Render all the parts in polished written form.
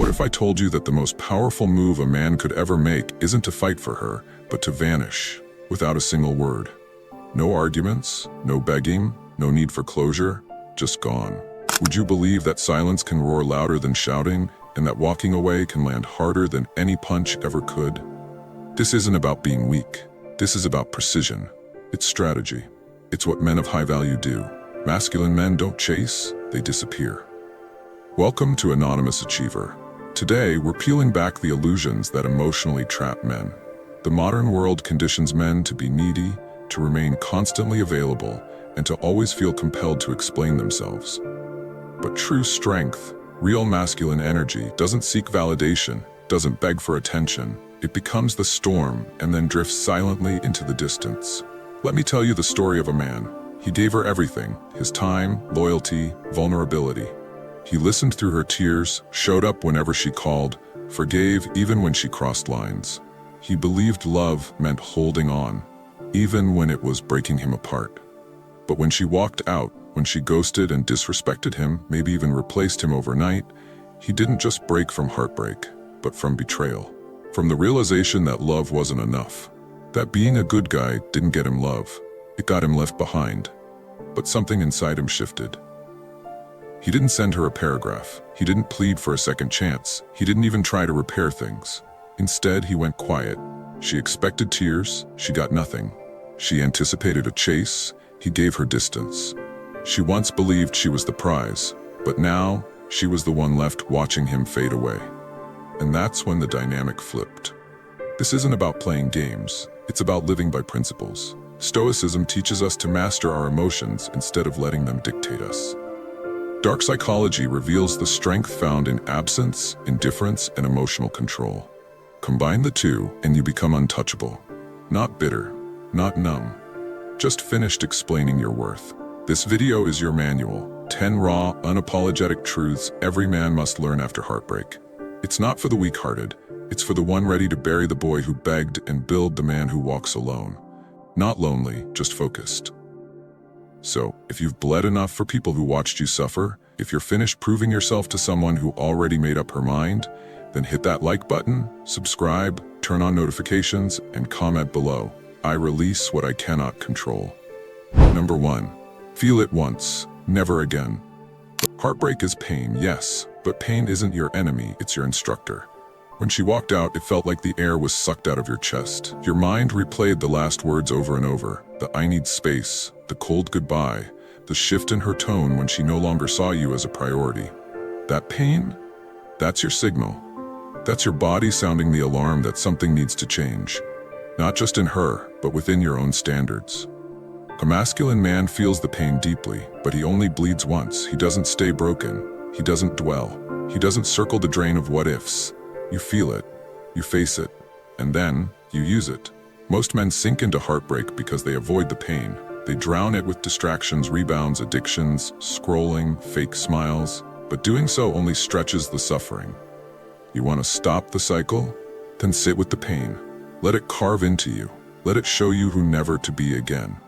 What if I told you that the most powerful move a man could ever make isn't to fight for her, but to vanish, without a single word? No arguments, no begging, no need for closure, just gone. Would you believe that silence can roar louder than shouting, and that walking away can land harder than any punch ever could? This isn't about being weak. This is about precision. It's strategy. It's what men of high value do. Masculine men don't chase, they disappear. Welcome to Anonymous Achiever. Today, we're peeling back the illusions that emotionally trap men. The modern world conditions men to be needy, to remain constantly available, and to always feel compelled to explain themselves. But true strength, real masculine energy, doesn't seek validation, doesn't beg for attention. It becomes the storm and then drifts silently into the distance. Let me tell you the story of a man. He gave her everything, his time, loyalty, vulnerability. He listened through her tears, showed up whenever she called, forgave even when she crossed lines. He believed love meant holding on, even when it was breaking him apart. But when she walked out, when she ghosted and disrespected him, maybe even replaced him overnight, he didn't just break from heartbreak, but from betrayal. From the realization that love wasn't enough. That being a good guy didn't get him love. It got him left behind. But something inside him shifted. He didn't send her a paragraph. He didn't plead for a second chance. He didn't even try to repair things. Instead, he went quiet. She expected tears. She got nothing. She anticipated a chase. He gave her distance. She once believed she was the prize, but now she was the one left watching him fade away. And that's when the dynamic flipped. This isn't about playing games. It's about living by principles. Stoicism teaches us to master our emotions instead of letting them dictate us. Dark psychology reveals the strength found in absence, indifference, and emotional control. Combine the two, and you become untouchable. Not bitter, not numb. Just finished explaining your worth. This video is your manual. 10 raw, unapologetic truths every man must learn after heartbreak. It's not for the weak-hearted. It's for the one ready to bury the boy who begged and build the man who walks alone. Not lonely, just focused. So, if you've bled enough for people who watched you suffer, if you're finished proving yourself to someone who already made up her mind, then hit that like button, subscribe, turn on notifications, and comment below. I release what I cannot control. Number 1. Feel it once, never again. Heartbreak is pain, yes, but pain isn't your enemy, it's your instructor. When she walked out, it felt like the air was sucked out of your chest. Your mind replayed the last words over and over. The "I need space," the cold goodbye, the shift in her tone when she no longer saw you as a priority. That pain? That's your signal. That's your body sounding the alarm that something needs to change. Not just in her, but within your own standards. A masculine man feels the pain deeply, but he only bleeds once. He doesn't stay broken. He doesn't dwell. He doesn't circle the drain of what-ifs. You feel it, you face it, and then you use it. Most men sink into heartbreak because they avoid the pain. They drown it with distractions, rebounds, addictions, scrolling, fake smiles, but doing so only stretches the suffering. You want to stop the cycle? Then sit with the pain. Let it carve into you. Let it show you who never to be again.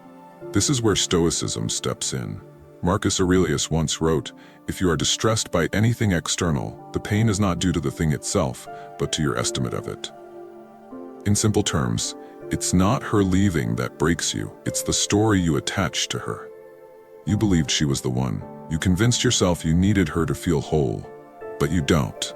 This is where Stoicism steps in. Marcus Aurelius once wrote, "If you are distressed by anything external, the pain is not due to the thing itself, but to your estimate of it." In simple terms, it's not her leaving that breaks you, it's the story you attach to her. You believed she was the one. You convinced yourself you needed her to feel whole, but you don't.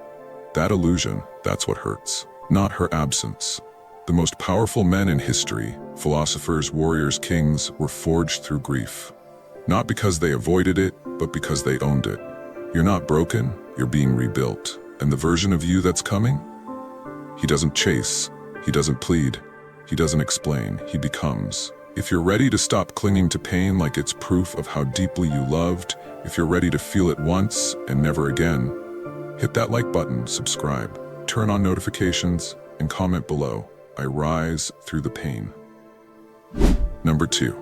That illusion, that's what hurts, not her absence. The most powerful men in history, philosophers, warriors, kings, were forged through grief. Not because they avoided it, but because they owned it. You're not broken, you're being rebuilt. And the version of you that's coming? He doesn't chase, he doesn't plead, he doesn't explain, he becomes. If you're ready to stop clinging to pain like it's proof of how deeply you loved, if you're ready to feel it once and never again, hit that like button, subscribe, turn on notifications, and comment below. I rise through the pain. Number 2.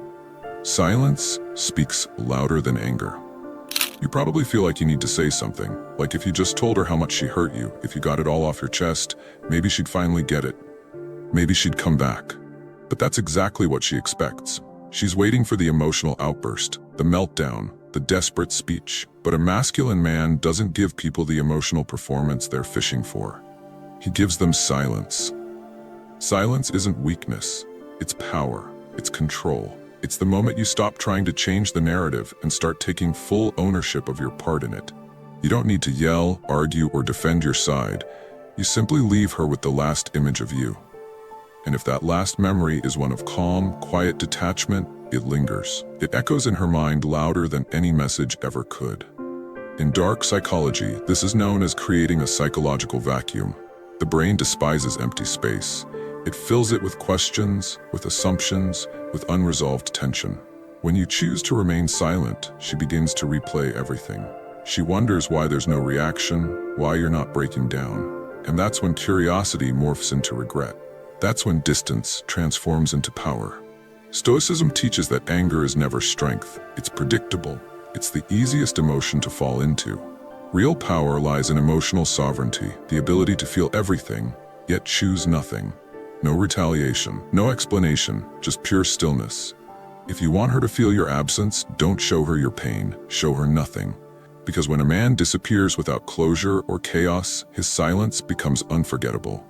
Silence speaks louder than anger. You probably feel like you need to say something, like if you just told her how much she hurt you, if you got it all off your chest, maybe she'd finally get it. Maybe she'd come back. But that's exactly what she expects. She's waiting for the emotional outburst, the meltdown, the desperate speech. But a masculine man doesn't give people the emotional performance they're fishing for. He gives them silence. Silence isn't weakness, it's power, it's control. It's the moment you stop trying to change the narrative and start taking full ownership of your part in it. You don't need to yell, argue, or defend your side. You simply leave her with the last image of you. And if that last memory is one of calm, quiet detachment, it lingers. It echoes in her mind louder than any message ever could. In dark psychology, this is known as creating a psychological vacuum. The brain despises empty space. It fills it with questions, with assumptions, with unresolved tension. When you choose to remain silent, she begins to replay everything. She wonders why there's no reaction, why you're not breaking down. And that's when curiosity morphs into regret. That's when distance transforms into power. Stoicism teaches that anger is never strength. It's predictable. It's the easiest emotion to fall into. Real power lies in emotional sovereignty, the ability to feel everything, yet choose nothing. No retaliation, no explanation, just pure stillness. If you want her to feel your absence, don't show her your pain, show her nothing. Because when a man disappears without closure or chaos, his silence becomes unforgettable.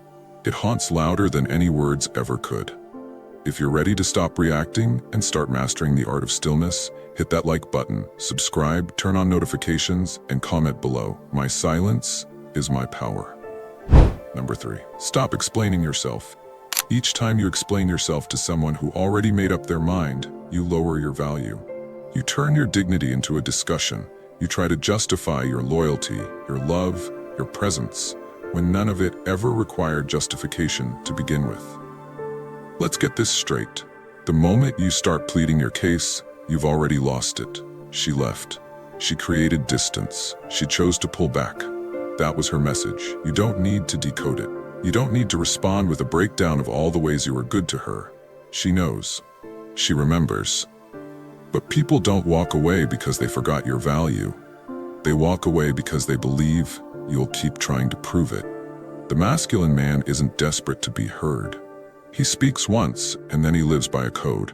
It haunts louder than any words ever could. If you're ready to stop reacting and start mastering the art of stillness, hit that like button, subscribe, turn on notifications, and comment below. My silence is my power. Number 3. Stop explaining yourself. Each time you explain yourself to someone who already made up their mind, you lower your value. You turn your dignity into a discussion. You try to justify your loyalty, your love, your presence, when none of it ever required justification to begin with. Let's get this straight. The moment you start pleading your case, you've already lost it. She left. She created distance. She chose to pull back. That was her message. You don't need to decode it. You don't need to respond with a breakdown of all the ways you were good to her. She knows. She remembers. But people don't walk away because they forgot your value. They walk away because they believe you'll keep trying to prove it. The masculine man isn't desperate to be heard. He speaks once, and then he lives by a code.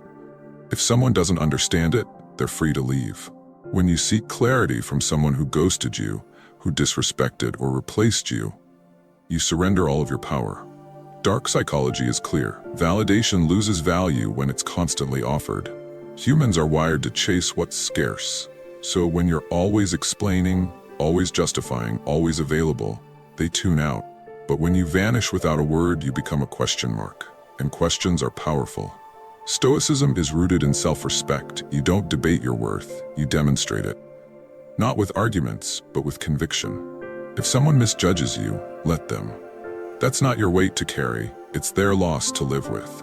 If someone doesn't understand it, they're free to leave. When you seek clarity from someone who ghosted you, who disrespected or replaced you, you surrender all of your power. Dark psychology is clear. Validation loses value when it's constantly offered. Humans are wired to chase what's scarce. So when you're always explaining, always justifying, always available, they tune out. But when you vanish without a word, you become a question mark. And questions are powerful. Stoicism is rooted in self-respect. You don't debate your worth, you demonstrate it. Not with arguments, but with conviction. If someone misjudges you, let them. That's not your weight to carry, it's their loss to live with.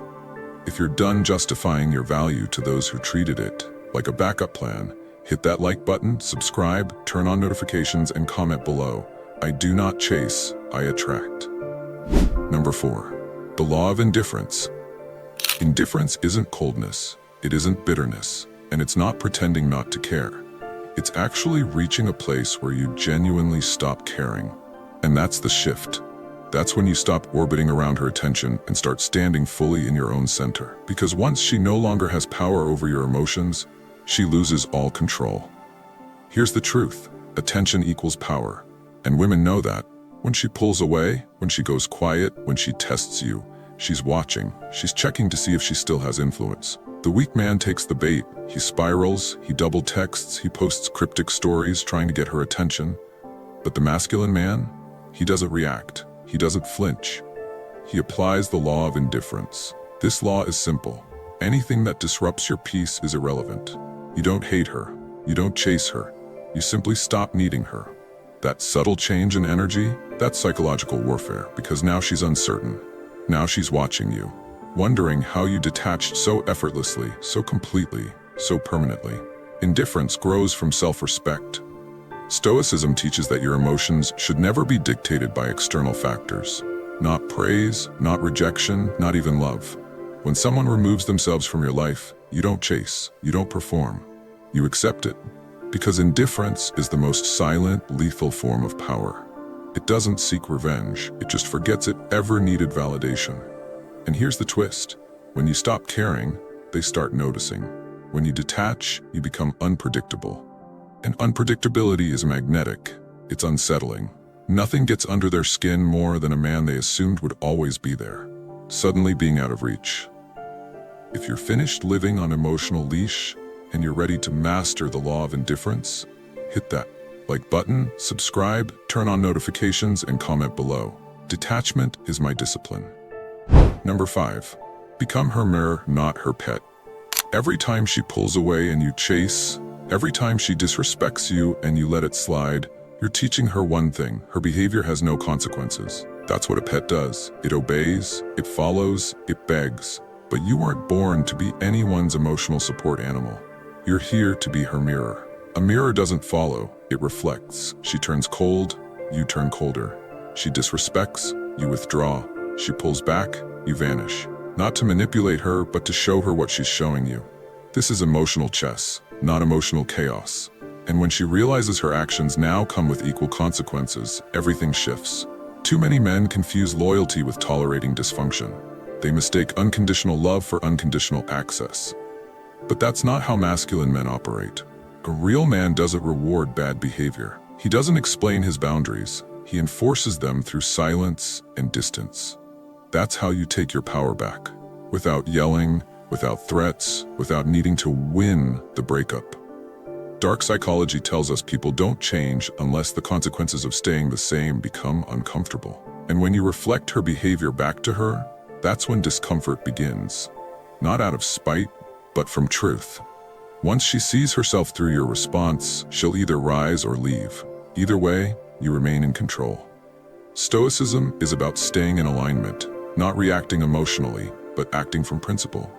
If you're done justifying your value to those who treated it like a backup plan, hit that like button, subscribe, turn on notifications, and comment below. I do not chase, I attract. Number 4. The law of indifference. Indifference isn't coldness, it isn't bitterness, and it's not pretending not to care. It's actually reaching a place where you genuinely stop caring. And that's the shift. That's when you stop orbiting around her attention and start standing fully in your own center. Because once she no longer has power over your emotions, she loses all control. Here's the truth. Attention equals power. And women know that. When she pulls away, when she goes quiet, when she tests you, she's watching. She's checking to see if she still has influence. The weak man takes the bait. He spirals, he double texts, he posts cryptic stories trying to get her attention. But the masculine man, he doesn't react. He doesn't flinch. He applies the law of indifference. This law is simple. Anything that disrupts your peace is irrelevant. You don't hate her. You don't chase her. You simply stop needing her. That subtle change in energy, that's psychological warfare, because now she's uncertain. Now she's watching you, wondering how you detached so effortlessly, so completely, so permanently. Indifference grows from self-respect. Stoicism teaches that your emotions should never be dictated by external factors. Not praise, not rejection, not even love. When someone removes themselves from your life, you don't chase, you don't perform. You accept it. Because indifference is the most silent, lethal form of power. It doesn't seek revenge, it just forgets it ever needed validation. And here's the twist. When you stop caring, they start noticing. When you detach, you become unpredictable. And unpredictability is magnetic. It's unsettling. Nothing gets under their skin more than a man they assumed would always be there, suddenly being out of reach. If you're finished living on emotional leash and you're ready to master the law of indifference, hit that like button, subscribe, turn on notifications, and comment below. Detachment is my discipline. Number 5. Become her mirror, not her pet. Every time she pulls away and you chase, every time she disrespects you and you let it slide, you're teaching her one thing: her behavior has no consequences. That's what a pet does. It obeys, it follows, it begs. But you weren't born to be anyone's emotional support animal. You're here to be her mirror. A mirror doesn't follow, it reflects. She turns cold, you turn colder. She disrespects, you withdraw. She pulls back, you vanish. Not to manipulate her, but to show her what she's showing you. This is emotional chess, not emotional chaos. And when she realizes her actions now come with equal consequences, everything shifts. Too many men confuse loyalty with tolerating dysfunction. They mistake unconditional love for unconditional access. But that's not how masculine men operate. A real man doesn't reward bad behavior. He doesn't explain his boundaries. He enforces them through silence and distance. That's how you take your power back. Without yelling, without threats, without needing to win the breakup. Dark psychology tells us people don't change unless the consequences of staying the same become uncomfortable. And when you reflect her behavior back to her, that's when discomfort begins. Not out of spite, but from truth. Once she sees herself through your response, she'll either rise or leave. Either way, you remain in control. Stoicism is about staying in alignment, not reacting emotionally, but acting from principle.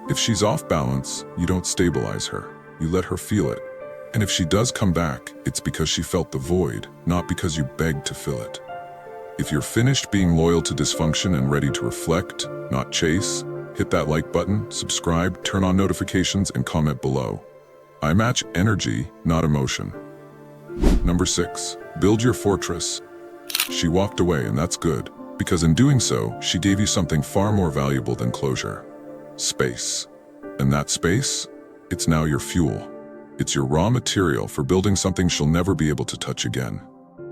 If she's off balance, you don't stabilize her. You let her feel it. And if she does come back, it's because she felt the void, not because you begged to fill it. If you're finished being loyal to dysfunction and ready to reflect, not chase, hit that like button, subscribe, turn on notifications, and comment below. I match energy, not emotion. Number 6. Build your fortress. She walked away, and that's good, because in doing so, she gave you something far more valuable than closure. Space. And that space? It's now your fuel. It's your raw material for building something she'll never be able to touch again.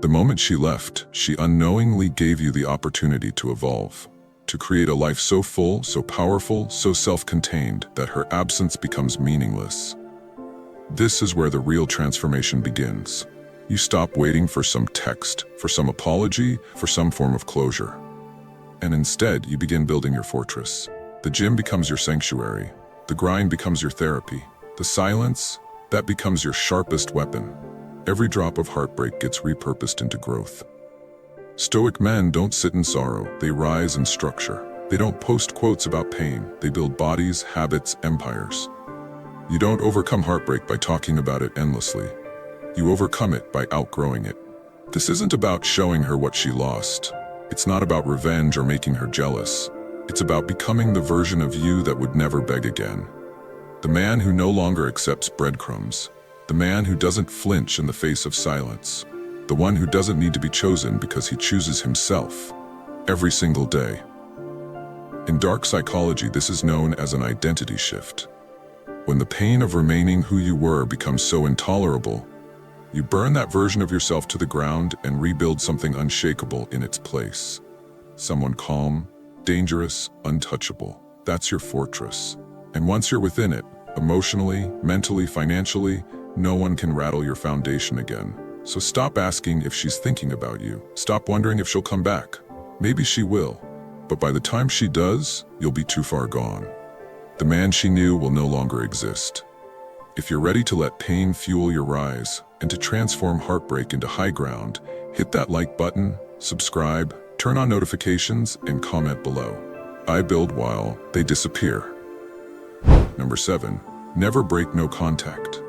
The moment she left, she unknowingly gave you the opportunity to evolve, to create a life so full, so powerful, so self-contained that her absence becomes meaningless. This is where the real transformation begins. You stop waiting for some text, for some apology, for some form of closure. And instead, you begin building your fortress. The gym becomes your sanctuary. The grind becomes your therapy. The silence, that becomes your sharpest weapon. Every drop of heartbreak gets repurposed into growth. Stoic men don't sit in sorrow, they rise in structure. They don't post quotes about pain, they build bodies, habits, empires. You don't overcome heartbreak by talking about it endlessly. You overcome it by outgrowing it. This isn't about showing her what she lost. It's not about revenge or making her jealous. It's about becoming the version of you that would never beg again. The man who no longer accepts breadcrumbs. The man who doesn't flinch in the face of silence. The one who doesn't need to be chosen because he chooses himself every single day. In dark psychology, this is known as an identity shift. When the pain of remaining who you were becomes so intolerable, you burn that version of yourself to the ground and rebuild something unshakable in its place. Someone calm, dangerous, untouchable. That's your fortress. And once you're within it, emotionally, mentally, financially, no one can rattle your foundation again. So stop asking if she's thinking about you. Stop wondering if she'll come back. Maybe she will, but by the time she does, you'll be too far gone. The man she knew will no longer exist. If you're ready to let pain fuel your rise and to transform heartbreak into high ground, hit that like button, subscribe, turn on notifications, and comment below. I build while they disappear. Number 7. Never break no contact.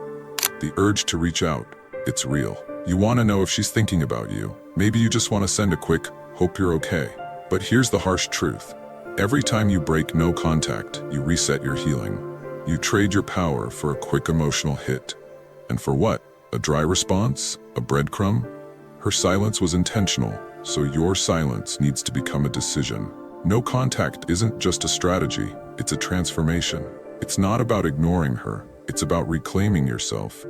The urge to reach out, it's real. You want to know if she's thinking about you. Maybe you just want to send a quick, hope you're okay. But here's the harsh truth. Every time you break no contact, you reset your healing. You trade your power for a quick emotional hit. And for what? A dry response? A breadcrumb? Her silence was intentional, so your silence needs to become a decision. No contact isn't just a strategy, it's a transformation. It's not about ignoring her, it's about reclaiming yourself.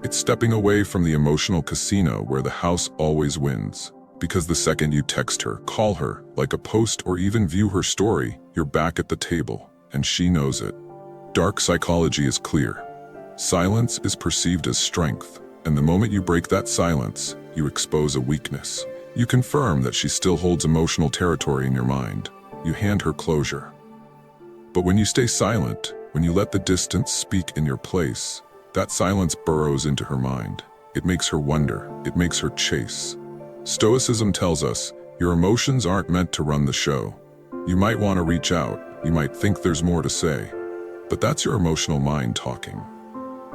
It's stepping away from the emotional casino where the house always wins. Because the second you text her, call her, like a post, or even view her story, you're back at the table, and she knows it. Dark psychology is clear. Silence is perceived as strength, and the moment you break that silence, you expose a weakness. You confirm that she still holds emotional territory in your mind. You hand her closure. But when you stay silent, when you let the distance speak in your place, that silence burrows into her mind. It makes her wonder. It makes her chase. Stoicism tells us, your emotions aren't meant to run the show. You might want to reach out. You might think there's more to say. But that's your emotional mind talking.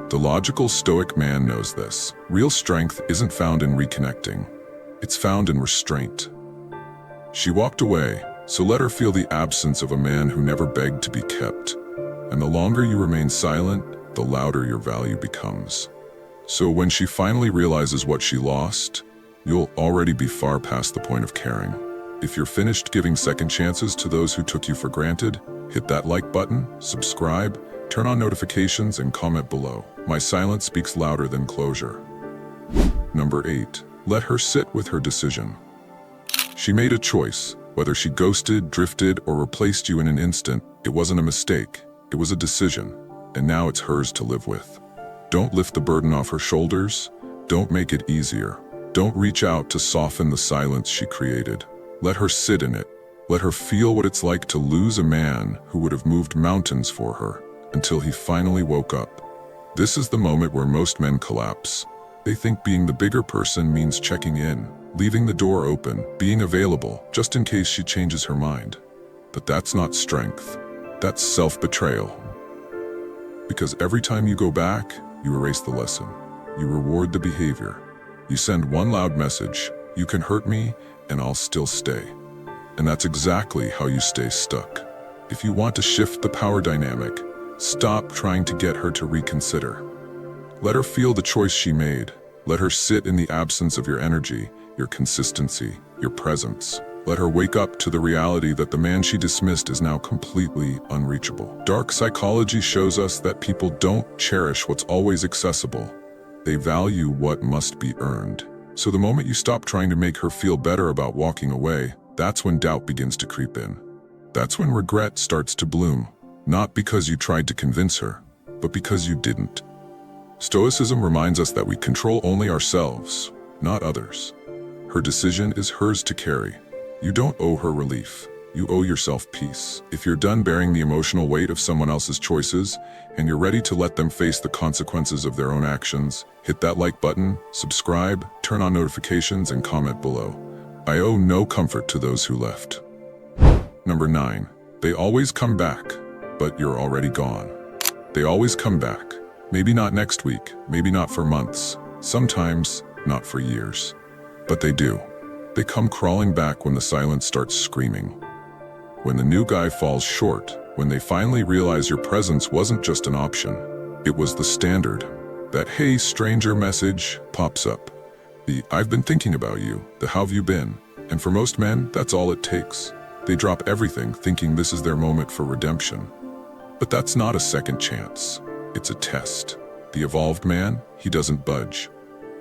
The logical Stoic man knows this. Real strength isn't found in reconnecting. It's found in restraint. She walked away, so let her feel the absence of a man who never begged to be kept. And the longer you remain silent, the louder your value becomes. So when she finally realizes what she lost, you'll already be far past the point of caring. If you're finished giving second chances to those who took you for granted, hit that like button, subscribe, turn on notifications, and comment below. My silence speaks louder than closure. Number 8. Let her sit with her decision. She made a choice. Whether she ghosted, drifted, or replaced you in an instant, it wasn't a mistake. It was a decision, and now it's hers to live with. Don't lift the burden off her shoulders. Don't make it easier. Don't reach out to soften the silence she created. Let her sit in it. Let her feel what it's like to lose a man who would have moved mountains for her until he finally woke up. This is the moment where most men collapse. They think being the bigger person means checking in, leaving the door open, being available, just in case she changes her mind. But that's not strength. That's self-betrayal. Because every time you go back, you erase the lesson. You reward the behavior. You send one loud message, you can hurt me, and I'll still stay. And that's exactly how you stay stuck. If you want to shift the power dynamic, stop trying to get her to reconsider. Let her feel the choice she made. Let her sit in the absence of your energy, your consistency, your presence. Let her wake up to the reality that the man she dismissed is now completely unreachable. Dark psychology shows us that people don't cherish what's always accessible. They value what must be earned. So the moment you stop trying to make her feel better about walking away, that's when doubt begins to creep in. That's when regret starts to bloom. Not because you tried to convince her, but because you didn't. Stoicism reminds us that we control only ourselves, not others. Her decision is hers to carry. You don't owe her relief. You owe yourself peace. If you're done bearing the emotional weight of someone else's choices, and you're ready to let them face the consequences of their own actions, hit that like button, subscribe, turn on notifications, and comment below. I owe no comfort to those who left. Number 9. They always come back, but you're already gone. They always come back. Maybe not next week, maybe not for months, sometimes not for years. But they do. They come crawling back when the silence starts screaming. When the new guy falls short, when they finally realize your presence wasn't just an option, it was the standard. That "hey stranger" message pops up. The "I've been thinking about you," the "how have you been?" And for most men, that's all it takes. They drop everything thinking this is their moment for redemption. But that's not a second chance. It's a test. The evolved man, he doesn't budge.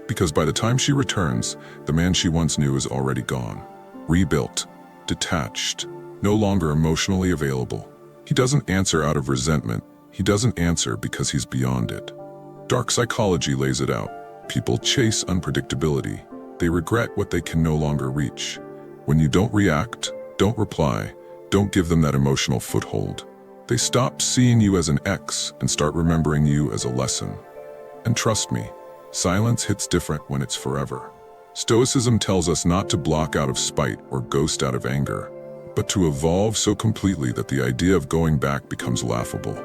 Because by the time she returns, the man she once knew is already gone. Rebuilt, detached, no longer emotionally available. He doesn't answer out of resentment. He doesn't answer because he's beyond it. Dark psychology lays it out. People chase unpredictability. They regret what they can no longer reach. When you don't react, don't reply, don't give them that emotional foothold, they stop seeing you as an X and start remembering you as a lesson. And trust me, silence hits different when it's forever. Stoicism tells us not to block out of spite or ghost out of anger, but to evolve so completely that the idea of going back becomes laughable.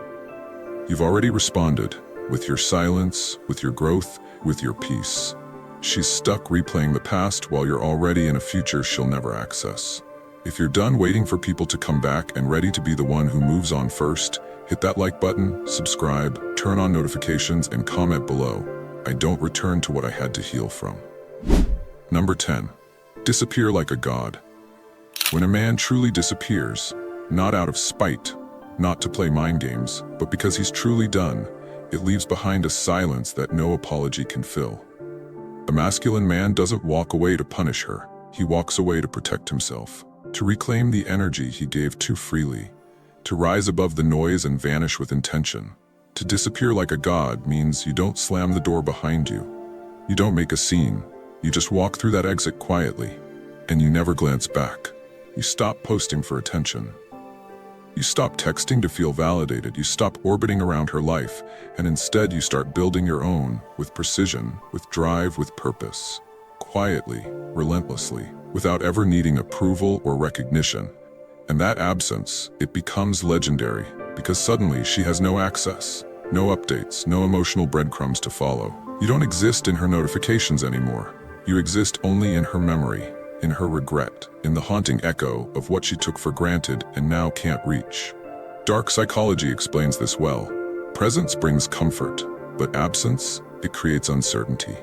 You've already responded, with your silence, with your growth, with your peace. She's stuck replaying the past while you're already in a future she'll never access. If you're done waiting for people to come back and ready to be the one who moves on first, hit that like button, subscribe, turn on notifications, and comment below. I don't return to what I had to heal from. Number 10. Disappear like a god. When a man truly disappears, not out of spite, not to play mind games, but because he's truly done, it leaves behind a silence that no apology can fill. A masculine man doesn't walk away to punish her. He walks away to protect himself, to reclaim the energy he gave too freely, to rise above the noise and vanish with intention. To disappear like a god means you don't slam the door behind you. You don't make a scene. You just walk through that exit quietly, and you never glance back. You stop posting for attention. You stop texting to feel validated. You stop orbiting around her life, and instead you start building your own, with precision, with drive, with purpose. Quietly, relentlessly, without ever needing approval or recognition. And that absence, it becomes legendary, because suddenly she has no access, no updates, no emotional breadcrumbs to follow. You don't exist in her notifications anymore. You exist only in her memory, in her regret, in the haunting echo of what she took for granted and now can't reach. Dark psychology explains this well. Presence brings comfort, but absence, it creates uncertainty.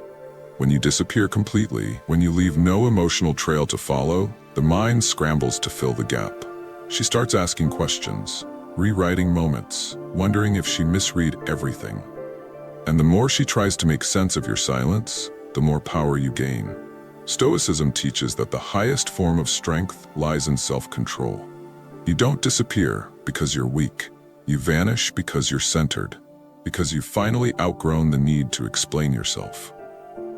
When you disappear completely, when you leave no emotional trail to follow, the mind scrambles to fill the gap. She starts asking questions, rewriting moments, wondering if she misread everything. And the more she tries to make sense of your silence, the more power you gain. Stoicism teaches that the highest form of strength lies in self-control. You don't disappear because you're weak. You vanish because you're centered, because you've finally outgrown the need to explain yourself.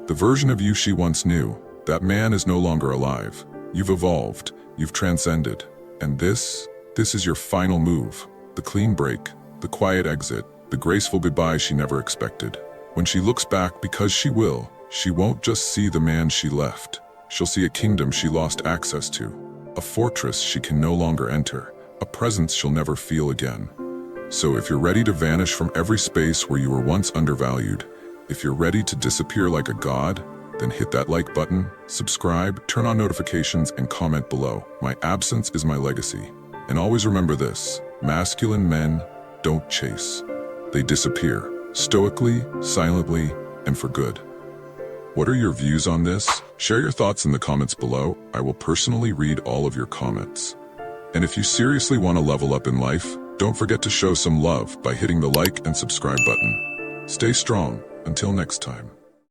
The version of you she once knew, that man is no longer alive. You've evolved, you've transcended. And this is your final move. The clean break, the quiet exit, the graceful goodbye she never expected. When she looks back, because she will, she won't just see the man she left. She'll see a kingdom she lost access to, a fortress she can no longer enter, a presence she'll never feel again. So if you're ready to vanish from every space where you were once undervalued, if you're ready to disappear like a god, then hit that like button, subscribe, turn on notifications, and comment below. My absence is my legacy. And always remember this, masculine men don't chase. They disappear, stoically, silently, and for good. What are your views on this? Share your thoughts in the comments below. I will personally read all of your comments. And if you seriously want to level up in life, don't forget to show some love by hitting the like and subscribe button. Stay strong. Until next time.